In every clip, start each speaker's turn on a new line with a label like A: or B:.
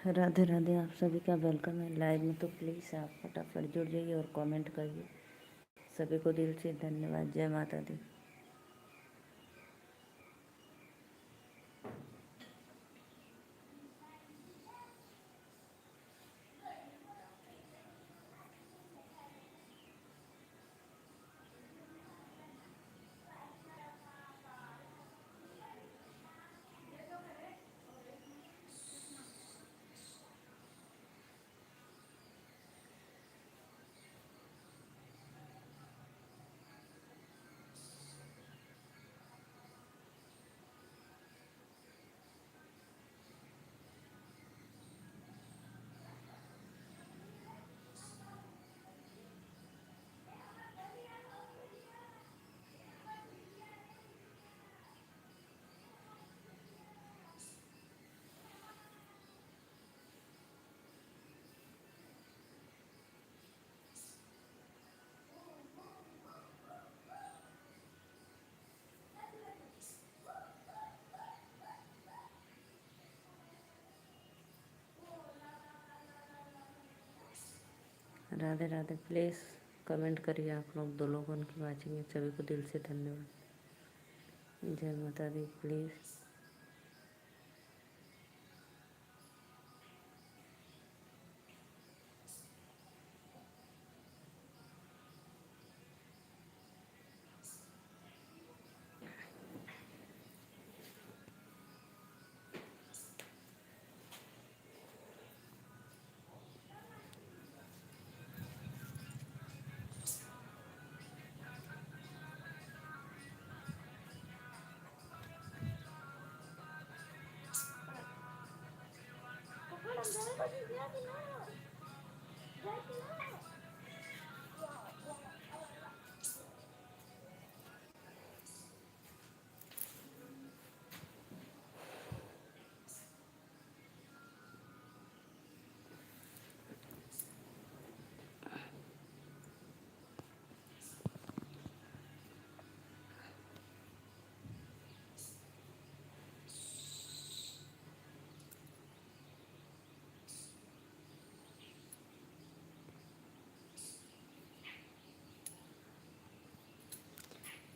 A: राधे राधे। आप सभी का वेलकम है लाइव में। तो प्लीज़ आप फटाफट जुड़ जाइए और कमेंट करिए। सभी को दिल से धन्यवाद। जय माता दी। राधे राधे। प्लीज़ कमेंट करिए। आप लोग 2 लोगों की वाचिंग है, सभी को दिल से धन्यवाद। जय माता दी। प्लीज़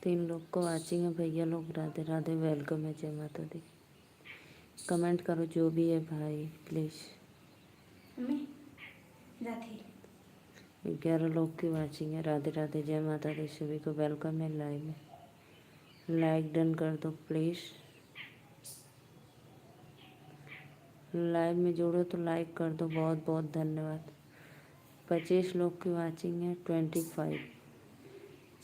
A: 3 लोग को वाचिंग है। भैया लोग राधे राधे, वेलकम है। जय माता दी। कमेंट करो जो भी है भाई प्लीज़। 11 लोग की वाचिंग है। राधे राधे, जय माता दी। सभी को वेलकम है लाइव में। लाइक डन कर दो प्लीज़। लाइव में जोड़ो तो लाइक कर दो। बहुत बहुत धन्यवाद। 25 लोग की वाचिंग है। 25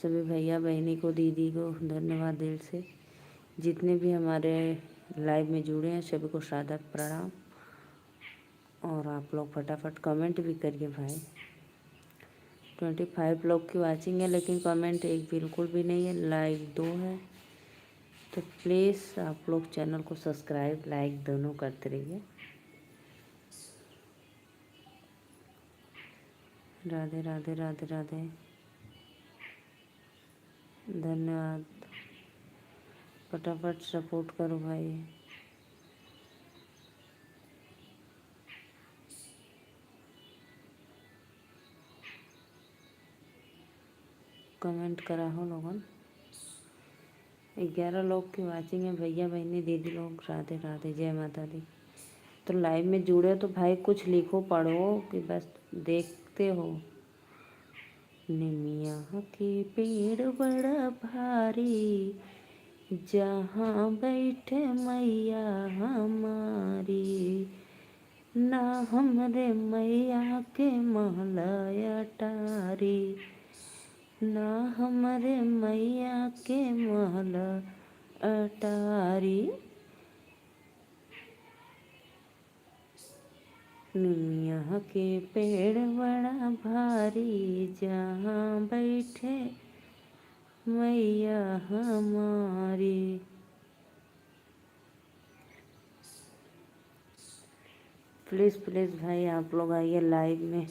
A: सभी भैया बहनी को, दीदी को धन्यवाद दिल से। जितने भी हमारे लाइव में जुड़े हैं सभी को सादर प्रणाम। और आप लोग फटाफट कमेंट भी करिए भाई। 25 लोग की वाचिंग है लेकिन कमेंट एक बिल्कुल भी नहीं है। लाइक 2 है। तो प्लीज़ आप लोग चैनल को सब्सक्राइब लाइक दोनों करते रहिए। राधे राधे राधे राधे, धन्यवाद। फटाफट सपोर्ट करो भाई। कमेंट करा हो लोगन। 11 लोग की वाचिंग है। भैया बहनी दीदी लोग राधे राधे, जय माता दी। तो लाइव में जुड़े तो भाई कुछ लिखो पढ़ो कि बस देखते हो। निमिया की पेड़ बड़ा भारी, जहाँ बैठे मैया हमारी, ना हमरे मैया के महला अटारी, ना हमरे मैया के महला अटारी। निमिया के पेड़ बड़ा भारी, जहाँ बैठे मैया हमारी। प्लीज़ प्लीज़ भाई आप लोग आइए लाइव में।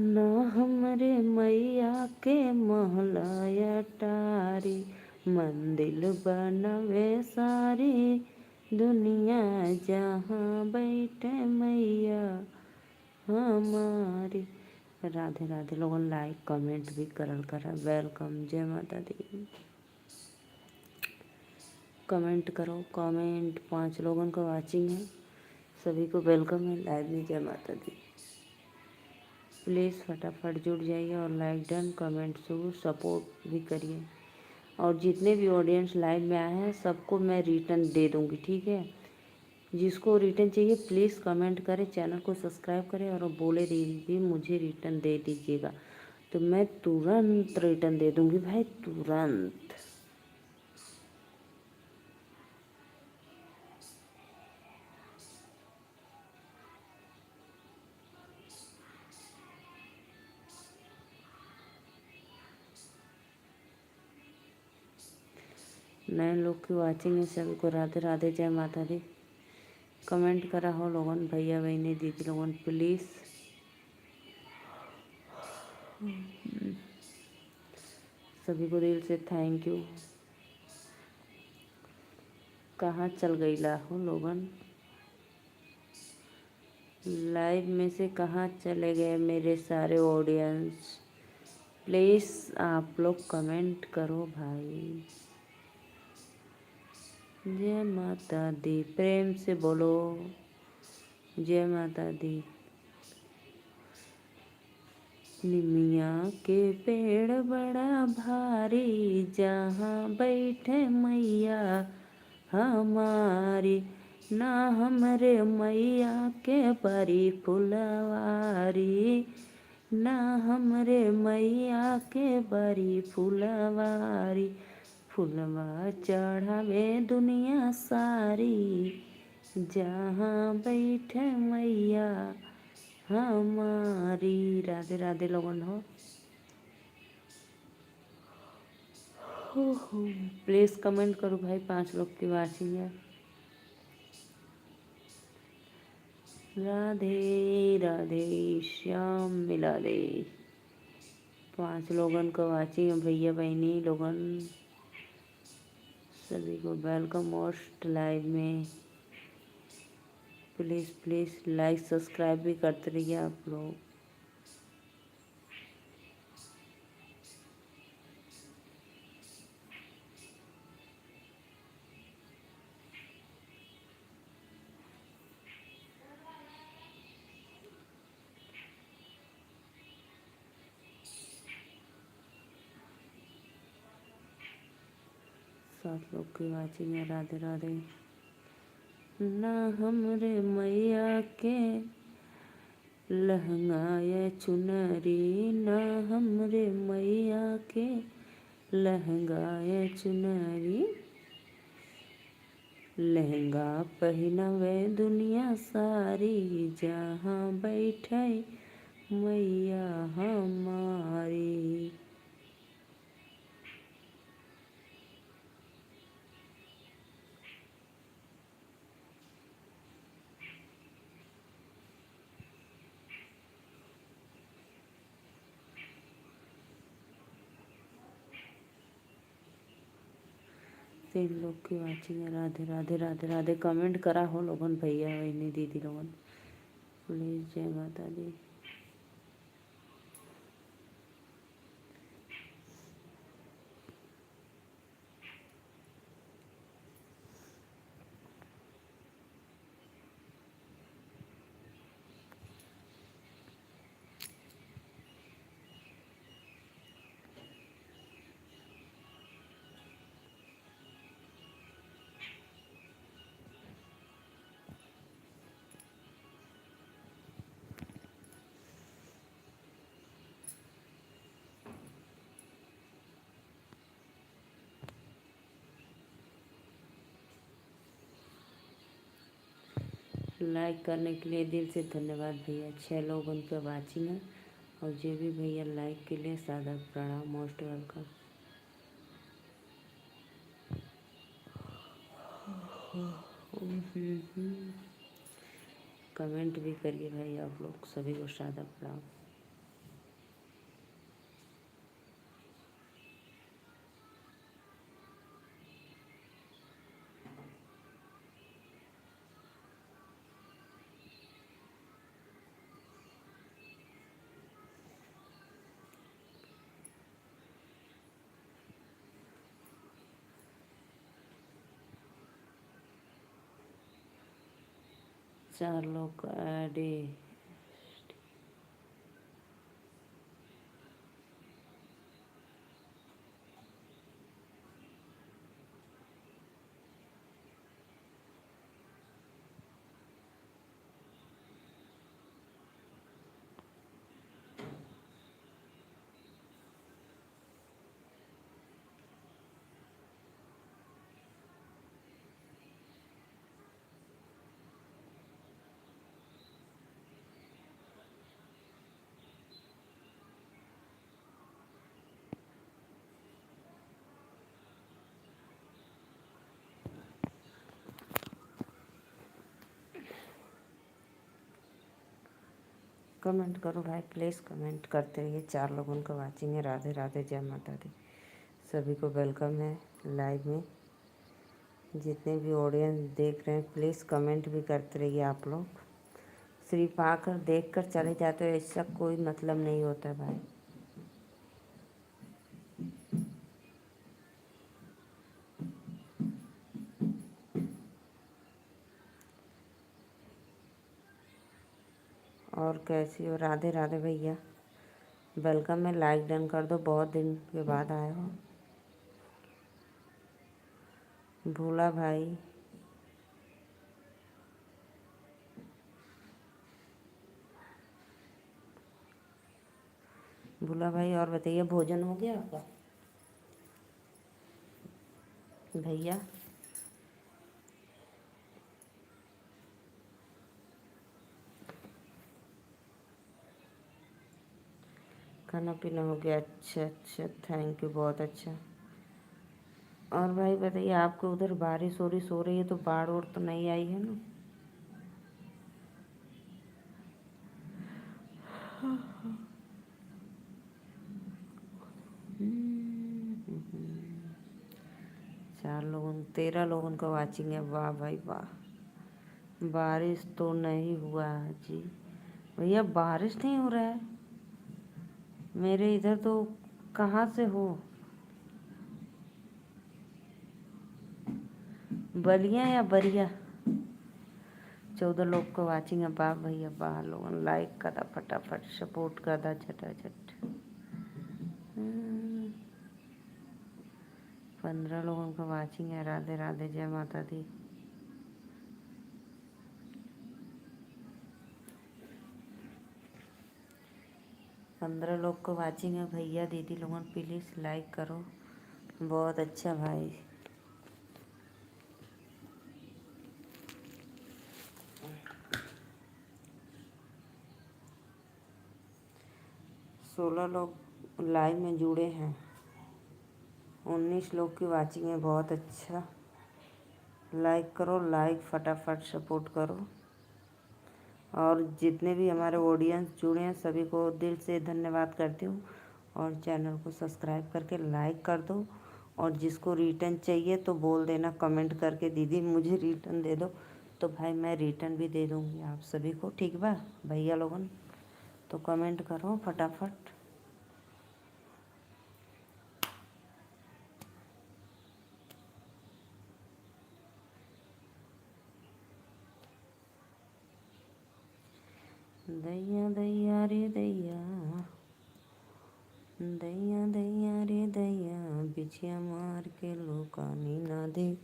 A: ना हमरे मैया के महलाया टारी, मंदिर बनवे सारी दुनिया, जहाँ बैठे मैया हमारी। राधे राधे। लोगन लाइक कमेंट भी करल करा। वेलकम। जय माता दी। कमेंट करो। कमेंट 5 लोगों का वाचिंग है, सभी को वेलकम है लाइव में। जय माता दी। प्लीज़ फटाफट जुड़ जाइए और लाइक डन, कमेंट जरूर, सपोर्ट भी करिए। और जितने भी ऑडियंस लाइव में आए हैं सबको मैं रिटर्न दे दूँगी, ठीक है। जिसको रिटर्न चाहिए प्लीज़ कमेंट करें, चैनल को सब्सक्राइब करें और बोले दीदी मुझे रिटर्न दे दीजिएगा, तो मैं तुरंत रिटर्न दे दूँगी भाई, तुरंत। नए लोग की वाचिंग है, सभी को राधे राधे, जय माता दी। कमेंट करा हो लोगन, भैया बहनी दीदी लोगन, प्लीज़। सभी को दिल से थैंक यू। कहाँ चल गईला हो लोगन, लाइव में से कहाँ चले गए मेरे सारे ऑडियंस। प्लीज़ आप लोग कमेंट करो भाई। जय माता दी। प्रेम से बोलो जय माता दी। निमिया के पेड़ बड़ा भारी, जहाँ बैठे मैया हमारी, ना हमरे मैया के बड़ी फुलवारी, ना हमरे मैया के बड़ी फुलवारी, फुलवा चढ़ावे दुनिया सारी, जहाँ बैठे मैया हमारी। राधे राधे लोगन हो। प्लीज़ कमेंट करो भाई, 5 लोग की वाचिंग है। राधे राधे श्याम मिला दे। 5 लोगन का वाचिंग है भैया बहनी लोगन, सभी को वेलकम मोस्ट लाइव में। प्लीज़ प्लीज़ लाइक सब्सक्राइब भी करते रहिए आप लोग। सात लोग की वाचिंग है। राधे राधे। ना हमरे मैया के लहंगाया चुनरी, ना हमरे मैया के लहंगाया चुनरी, लहंगा पहनावे दुनिया सारी, जहाँ बैठे मैया हमारी। तीन लोग की वाचिंग है। राधे राधे राधे राधे। कमेंट करा हो लोगन, भैया बहनी दीदी लोगन, प्लीज़। जय माता दी। लाइक करने के लिए दिल से धन्यवाद भैया। 6 लोग उन पर वाचिंग है, और जो भी भैया लाइक के लिए सादर प्रणाम, मोस्ट वेलकम। कमेंट भी करिए भाई आप लोग, सभी को सादर प्रणाम। 4 लोग ऐड। कमेंट करो भाई, प्लीज़ कमेंट करते रहिए। 4 लोगों का वाचिंग है। राधे राधे, जय माता दी। सभी को वेलकम है लाइव में। जितने भी ऑडियंस देख रहे हैं प्लीज़ कमेंट भी करते रहिए आप लोग। सिर्फ आकर देख कर चले जाते हो ऐसा कोई मतलब नहीं होता भाई। और कैसी हो? राधे राधे भैया, वेलकम है। लाइक डन कर दो, बहुत दिन के बाद आए हो। भोला भाई, भोला भाई, और बताइए भोजन हो गया आपका भैया? खाना पीना हो गया? अच्छा अच्छा, थैंक यू, बहुत अच्छा। और भाई बताइए, आपके उधर बारिश वारिश हो रही है तो बाढ़ और तो नहीं आई है ना? हम्म। 4 लोगों, 13 लोगों का वाचिंग है। वाह भाई वाह। बारिश तो नहीं हुआ है जी भैया, बारिश नहीं हो रहा है मेरे इधर तो। कहाँ से हो? बलिया या बरिया? 14 लोग को वाचिंग है। वाह भैया वाह। लोगन लाइक करा फटाफट, सपोर्ट करा झटाझट। 15 लोगों का वाचिंग है। राधे राधे, जय माता दी। 15 लोग को वाचिंग है। भैया दीदी लोगन प्लीज़ लाइक करो, बहुत अच्छा भाई। 16 लोग लाइव में जुड़े हैं। 19 लोग की वाचिंग है, बहुत अच्छा। लाइक करो, लाइक फटाफट सपोर्ट करो। और जितने भी हमारे ऑडियंस जुड़े हैं सभी को दिल से धन्यवाद करती हूँ। और चैनल को सब्सक्राइब करके लाइक कर दो। और जिसको रिटर्न चाहिए तो बोल देना कमेंट करके, दीदी मुझे रिटर्न दे दो, तो भाई मैं रिटर्न भी दे दूँगी आप सभी को। ठीक बा भैया लोगन? तो कमेंट करो फटाफट। दैया दैया रे दैया, दैया दैया रे दैया, बिछिया मार के लोकानी ना दे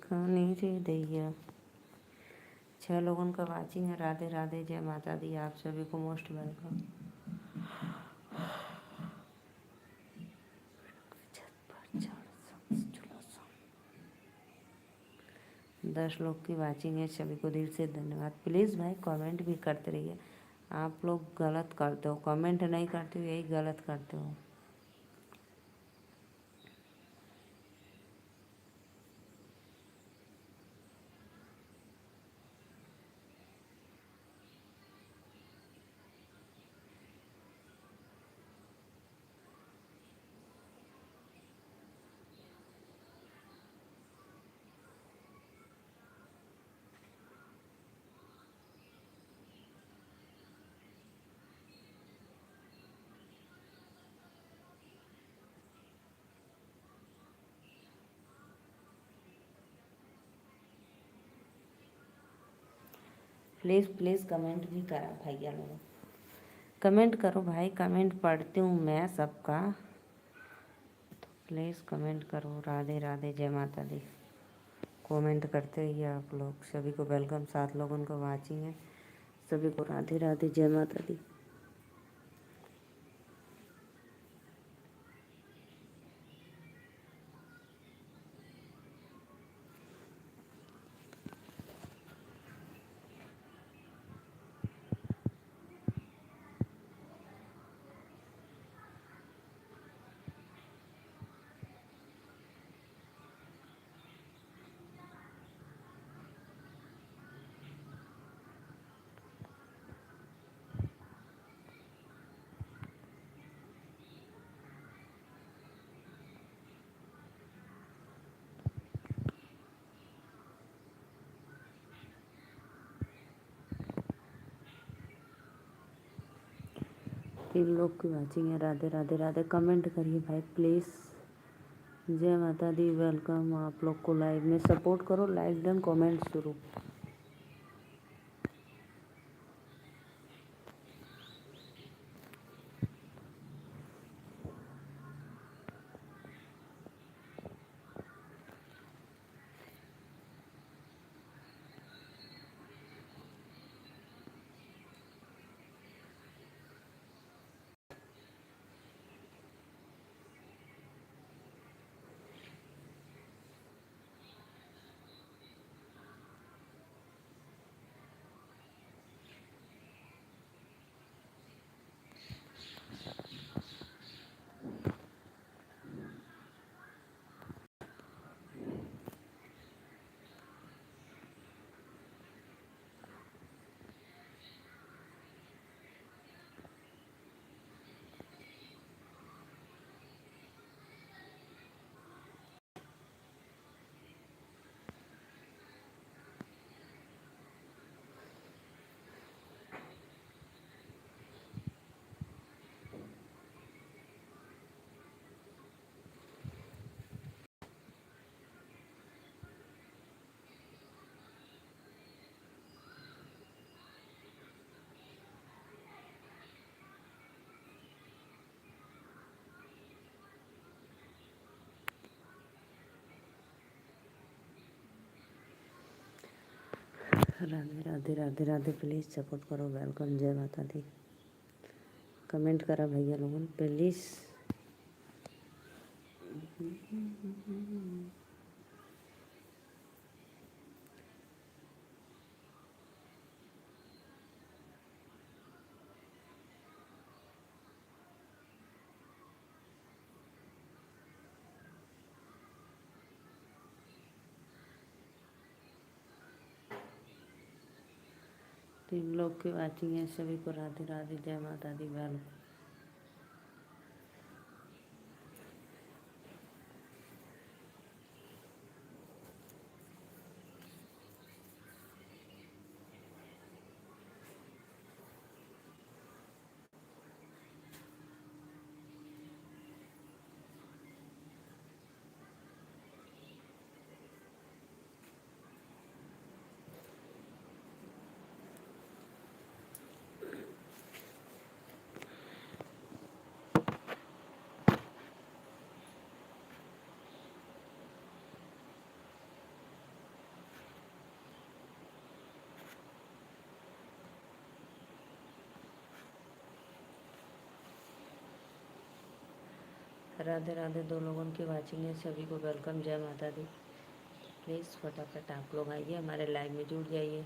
A: खानी रे दैया। 6 लोगों का वाचिंग है। राधे राधे, जय माता दी। आप सभी को मोस्ट वेलकम। 10 लोग की वाचिंग है। सभी को दिल से धन्यवाद। प्लीज़ भाई कमेंट भी करते रहिए। आप लोग गलत करते हो, कमेंट नहीं करते हो, यही गलत करते हो। प्लीज़ प्लीज़ कमेंट भी करा भैया लोग, कमेंट करो भाई, कमेंट पढ़ती हूँ मैं सबका, तो प्लीज़ कमेंट करो। राधे राधे, जय माता दी। कमेंट करते रहिए आप लोग। सभी को वेलकम, 7 लोगों को वाचिंग है, सभी को राधे राधे, जय माता दी। तीन लोग की वाचिंग है, राधे राधे राधे। कमेंट करिए भाई प्लीज़। जय माता दी, वेलकम। आप लोग को लाइव में सपोर्ट करो, लाइक डन, कमेंट शुरू। राधे राधे राधे राधे, प्लीज़ सपोर्ट करो, वेलकम, जय माता दी। कमेंट करा भैया लोगों ने प्लीज़। तीन लोग की वाचिंग है, सभी को राधे राधे, जय माता दी, वेलकम। राधे राधे, 2 लोगों की वाचिंग है, सभी को वेलकम, जय माता दी। प्लीज़ फटाफट आप लोग आइए, हमारे लाइव में जुड़ जाइए।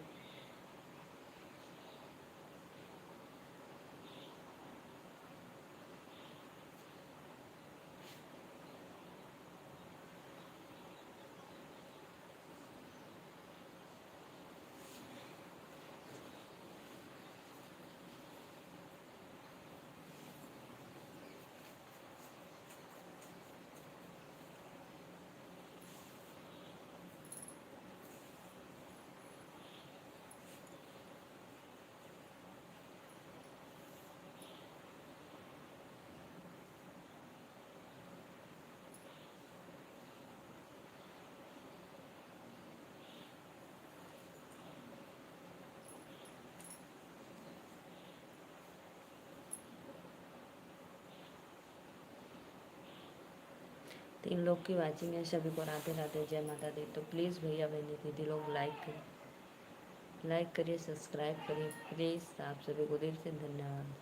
A: 3 लोग की वाचिंग है। सभी को राधे राधे, जय माता दी। तो प्लीज़ भैया बहनी दीदी लोग लाइक करिए, सब्सक्राइब करिए प्लीज़। आप सभी को दिल से धन्यवाद।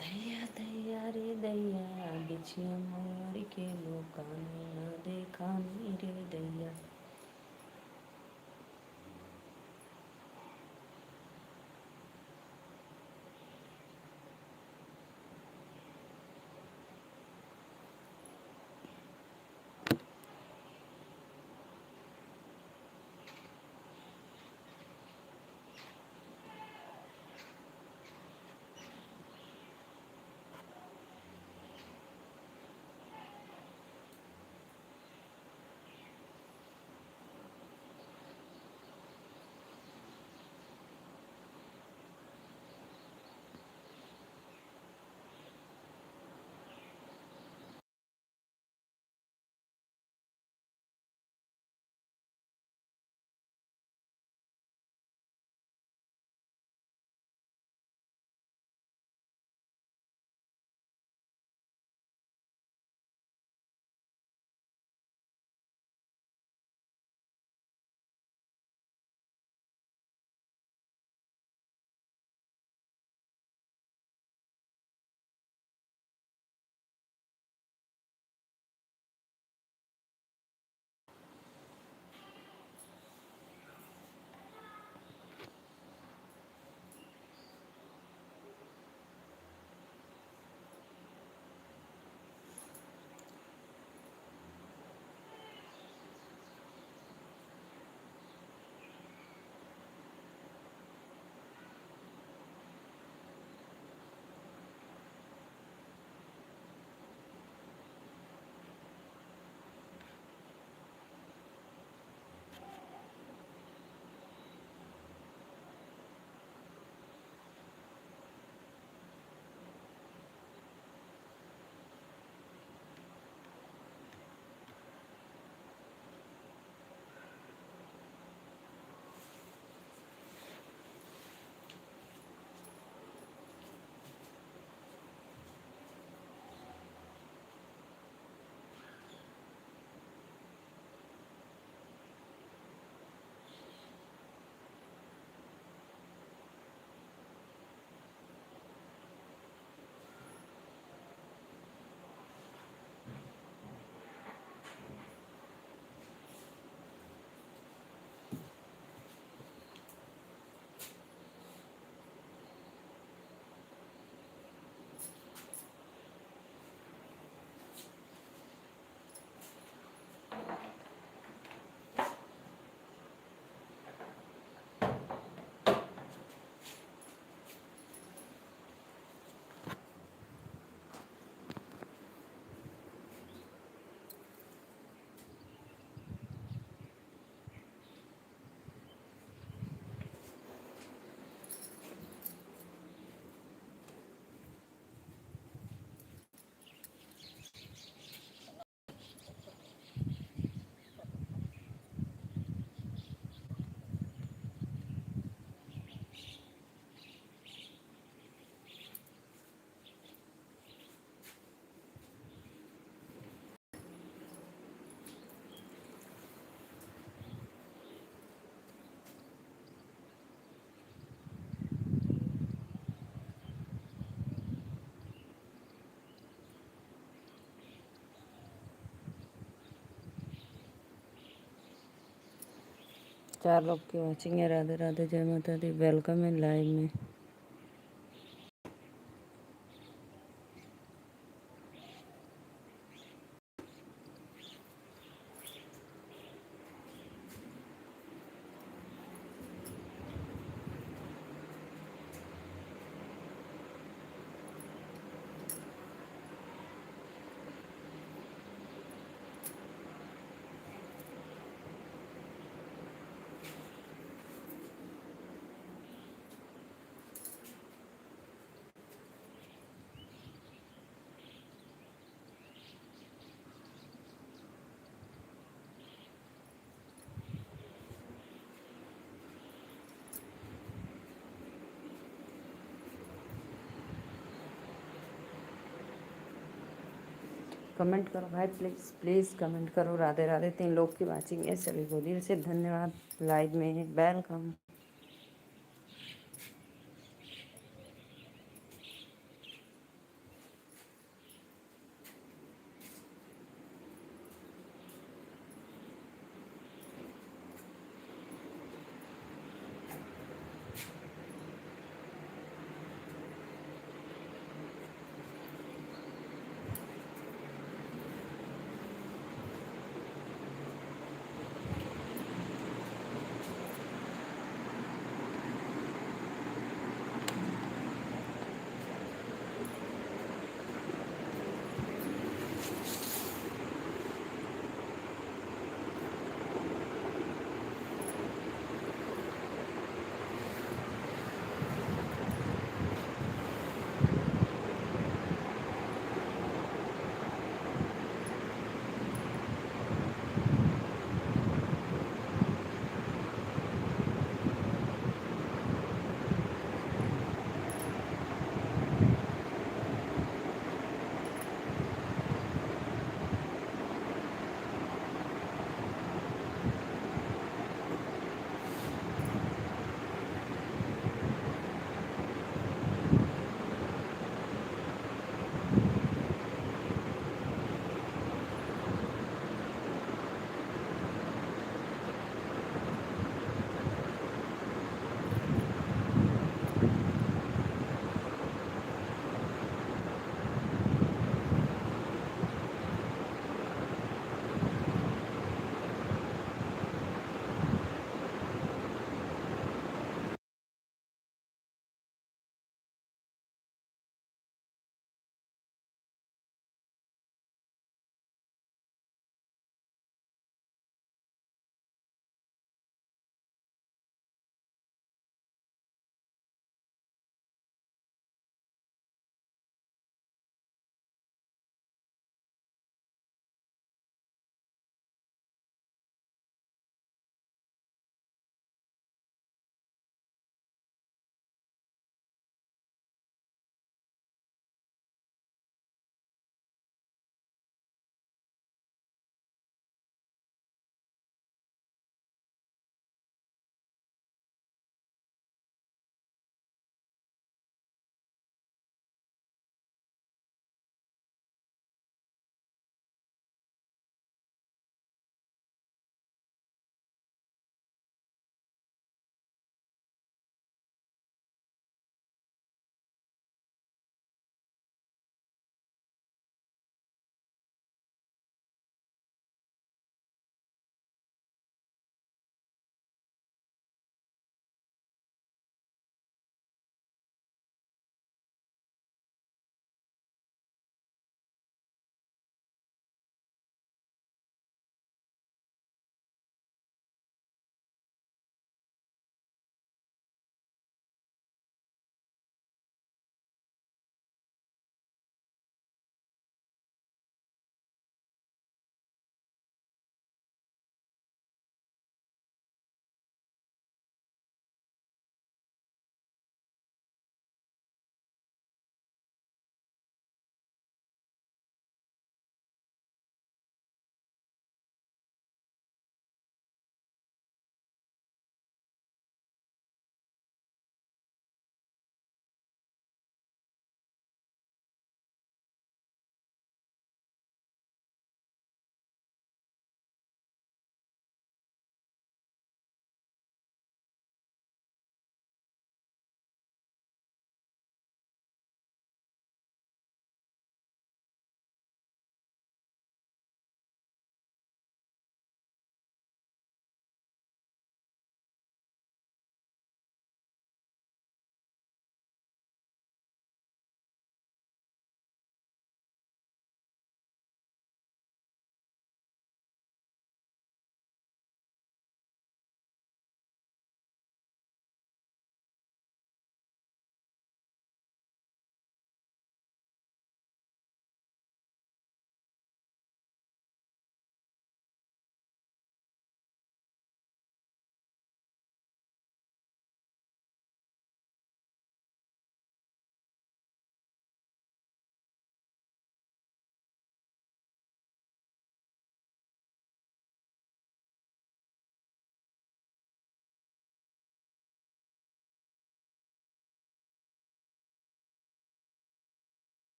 A: दैया दैया रे दैया, बिछिया मोर के लोकाने न देखानी रे दैया। चार लोग की वॉचिंग है। राधे राधे, जय माता दी। वेलकम इन लाइव में। कमेंट करो भाई, प्लीज़ प्लीज़ कमेंट करो। राधे राधे। 3 लोग की वाचिंग है, सभी को दिल से धन्यवाद। लाइव में वेलकम।